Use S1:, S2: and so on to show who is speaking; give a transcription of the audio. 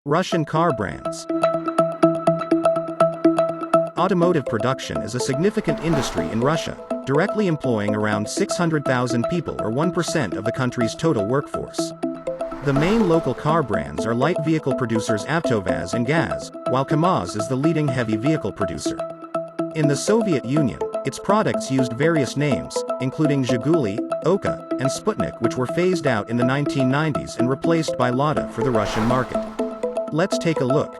S1: Russian car brands. Automotive production is a significant industry in Russia, directly employing around 600,000 people or 1% of the country's total workforce. The main local car brands are light vehicle producers AvtoVAZ and GAZ, while KamAZ is the leading heavy vehicle producer. In the Soviet Union, its products used various names, including Zhiguli, Oka, and Sputnik, which were phased out in the 1990s and replaced by Lada for the Russian market. Let's take a look.